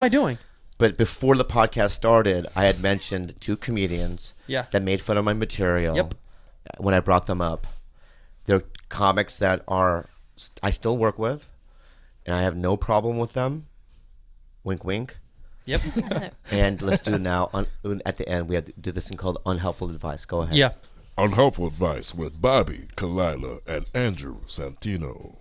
I doing? But before the podcast started, I had mentioned 2 comedians that made fun of my material when I brought them up. They're comics that I still work with, and I have no problem with them. Wink, wink. Yep. And let's do it now. At the end, we have to do this thing called Unhelpful Advice. Go ahead. Yeah. Unhelpful Advice with Bobby, Kalila, and Andrew Santino.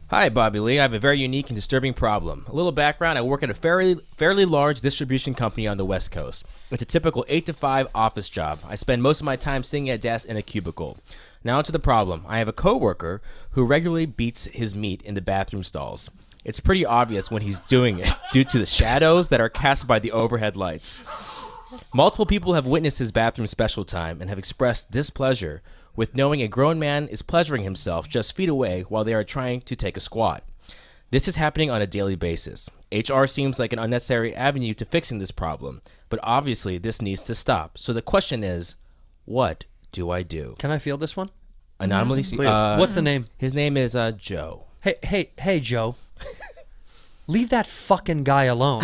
Hi, Bobby Lee. I have a very unique and disturbing problem. A little background, I work at a fairly large distribution company on the West Coast. It's a typical 8 to 5 office job. I spend most of my time sitting at a desk in a cubicle. Now to the problem. I have a coworker who regularly beats his meat in the bathroom stalls. It's pretty obvious when he's doing it due to the shadows that are cast by the overhead lights. Multiple people have witnessed his bathroom special time and have expressed displeasure with knowing a grown man is pleasuring himself just feet away while they are trying to take a squat. This is happening on a daily basis. HR seems like an unnecessary avenue to fixing this problem, but obviously this needs to stop. So the question is, what do I do? Can I feel this one? Anonymously? What's the name? His name is Joe. Hey, Joe. Leave that fucking guy alone.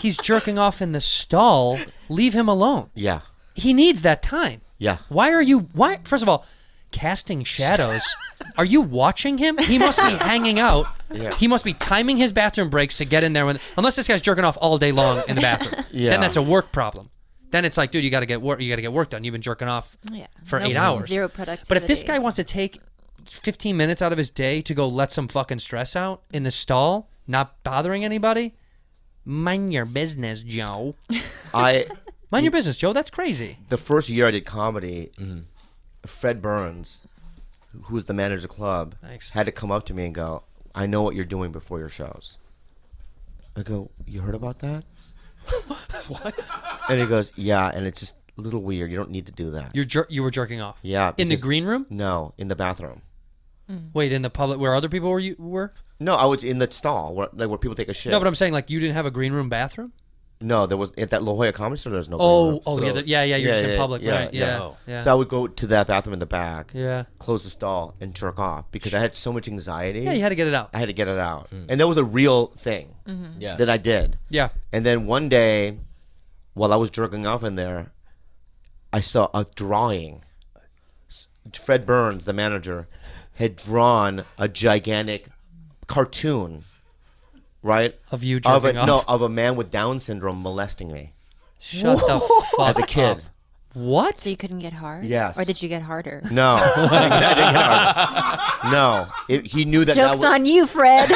He's jerking off in the stall. Leave him alone. Yeah. He needs that time. Yeah. Why? First of all, casting shadows. Are you watching him? He must be hanging out. Yeah. He must be timing his bathroom breaks to get in there. Unless this guy's jerking off all day long in the bathroom. Yeah. Then that's a work problem. Then it's like, dude, you got to get work. You got to get work done. You've been jerking off for 8 hours. Zero productivity. But if this guy wants to take 15 minutes out of his day to go let some fucking stress out in the stall, not bothering anybody, mind your business, Joe. Mind your business, Joe. That's crazy. The first year I did comedy, Fred Burns, who was the manager of the club, had to come up to me and go, I know what you're doing before your shows. I go, you heard about that? What? And he goes, yeah, and it's just a little weird. You don't need to do that. You were jerking off? Yeah. In the green room? No, in the bathroom. Wait, in the public where other people were? No, I was in the stall where people take a shit. No, but I'm saying like you didn't have a green room bathroom? No, there was at that La Jolla Comedy Store. There's no green room. So, yeah. You're just in public, right? Yeah. So I would go to that bathroom in the back, close the stall, and jerk off because I had so much anxiety. Yeah, you had to get it out. I had to get it out, and that was a real thing that I did. Yeah. And then one day, while I was jerking off in there, I saw a drawing. Fred Burns, the manager, had drawn a gigantic cartoon. Right? Of you jerking off? No, of a man with Down syndrome molesting me. Shut the fuck up. As a kid. What? So you couldn't get hard? Yes. Or did you get harder? No. I didn't get harder. No. He knew that Joke's that was... on you, Fred.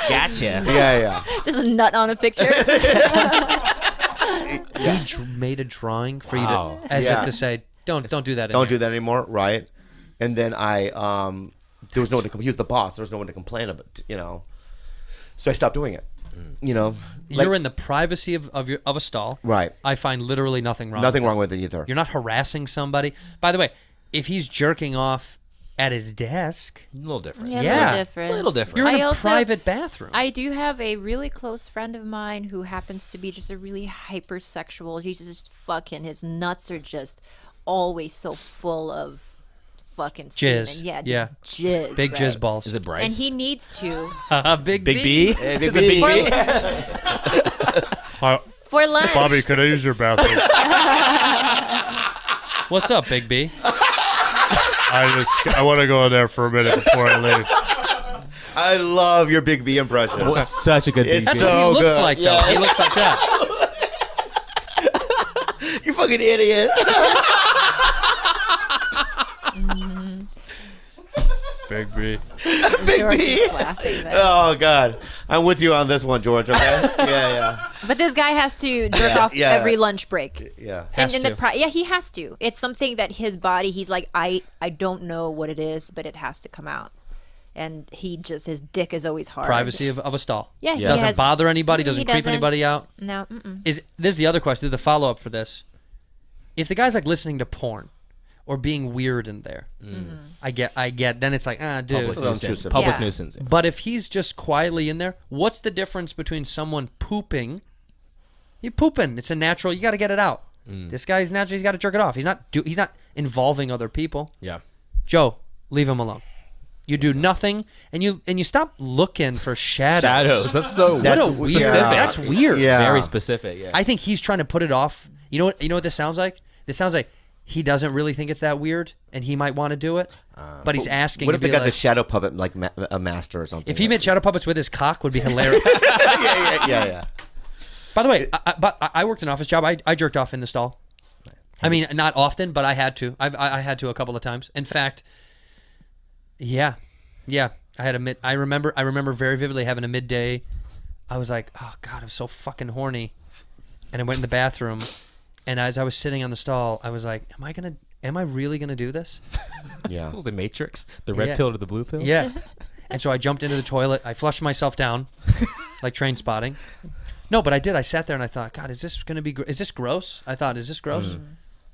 Gotcha. Yeah. Just a nut on a picture. He made a drawing for you to, as if to say, don't do that Don't do that anymore, right? And then there was no one to he was the boss. There was no one to complain about, So I stopped doing it. You're in the privacy of a stall. Right. I find literally nothing wrong. Nothing wrong with it either. You're not harassing somebody. By the way, if he's jerking off at his desk, A little different. Yeah. A little different. You're in a private bathroom. I do have a really close friend of mine who happens to be just a really hypersexual. He's just fucking, his nuts are just always so full of fucking jizz. Semen. Yeah, jizz. Big jizz balls. Is it Bryce? And he needs to. Big B? Big B. For lunch. Bobby, could I use your bathroom? What's up, Big B? I want to go in there for a minute before I leave. I love your Big B impression. That's such a good thing. That's so what he looks good. like, though. He looks like that. You fucking idiot. Big B. Big George B. is laughing there. Oh, God. I'm with you on this one, George, okay? Yeah. But this guy has to jerk off every lunch break. Yeah. Has to. He has to. It's something that his body, he's like, I don't know what it is, but it has to come out. And his dick is always hard. Privacy of a stall. Yeah, he doesn't has- bother anybody, doesn't he creep doesn't. anybody out. No. This is the other question. This is the follow-up for this. If the guy's like listening to porn or being weird in there, I get. Then it's like, dude. Public nuisance. intrusive. Public Yeah. nuisance. But if he's just quietly in there, what's the difference between someone pooping? You're pooping. It's a natural. You got to get it out. This guy's natural. He's got to jerk it off. He's not involving other people. Yeah. Joe, leave him alone. You do nothing, and you stop looking for shadows. That's so weird. That's weird. Yeah. Very specific. Yeah. I think he's trying to put it off. You know what this sounds like? This sounds like he doesn't really think it's that weird, and he might want to do it, but he's asking. What if the guy's like, a shadow puppet, like a master or something? If he made shadow puppets with his cock, would be hilarious. yeah. By the way, I worked an office job. I jerked off in the stall. I mean, not often, but I had to. I had to a couple of times. In fact, yeah. I had I remember very vividly having a midday. I was like, oh God, I'm so fucking horny, and I went in the bathroom, and as I was sitting on the stall, I was like, am I really gonna do this? Yeah. What was the Matrix? The red pill to the blue pill? Yeah. And so I jumped into the toilet. I flushed myself down, like Train Spotting. No, but I did. I sat there and I thought, God, is this gross? I thought, is this gross?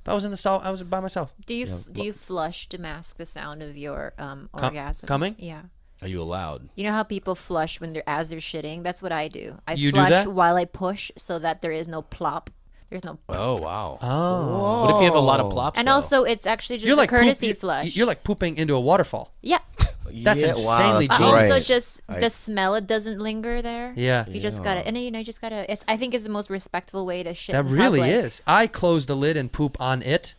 But I was in the stall. I was by myself. Do you flush to mask the sound of your orgasm? Coming? Yeah. Are you allowed? You know how people flush as they're shitting? That's what I do. I You do flush that? while I push so that there is no plop. There's no. Oh wow. Oh. What if you have a lot of plops? And though? also, it's actually just You're a like courtesy flush. You're like pooping into a waterfall. Yeah. That's insanely But genius. also, just the smell, it doesn't linger there. Yeah. You just gotta, and then, you just gotta. I think it's the most respectful way to shit. That in really public. is. I close the lid and poop on it.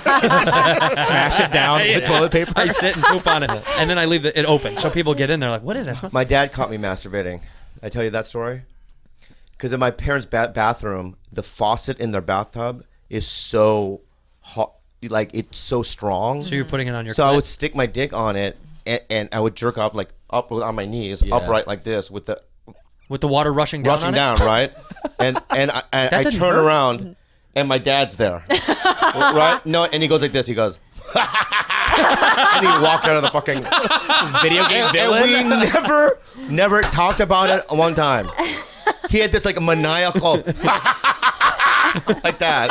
Smash it down with the toilet paper. I sit and poop on it, and then I leave it open. So people get in there like, what is that smell? My dad caught me masturbating. I tell you that story? Because in my parents' bathroom, the faucet in their bathtub is so hot, like it's so strong. So you're putting it on your So I clit? would stick my dick on it, and I would jerk off like up on my knees, upright like this, with the water rushing down on it? right? And I doesn't turn hurt. around, and my dad's there, right? No, and he goes like this. He goes, and he walked out of the fucking Video game villain. and we never talked about it one time. He had this like maniacal like that.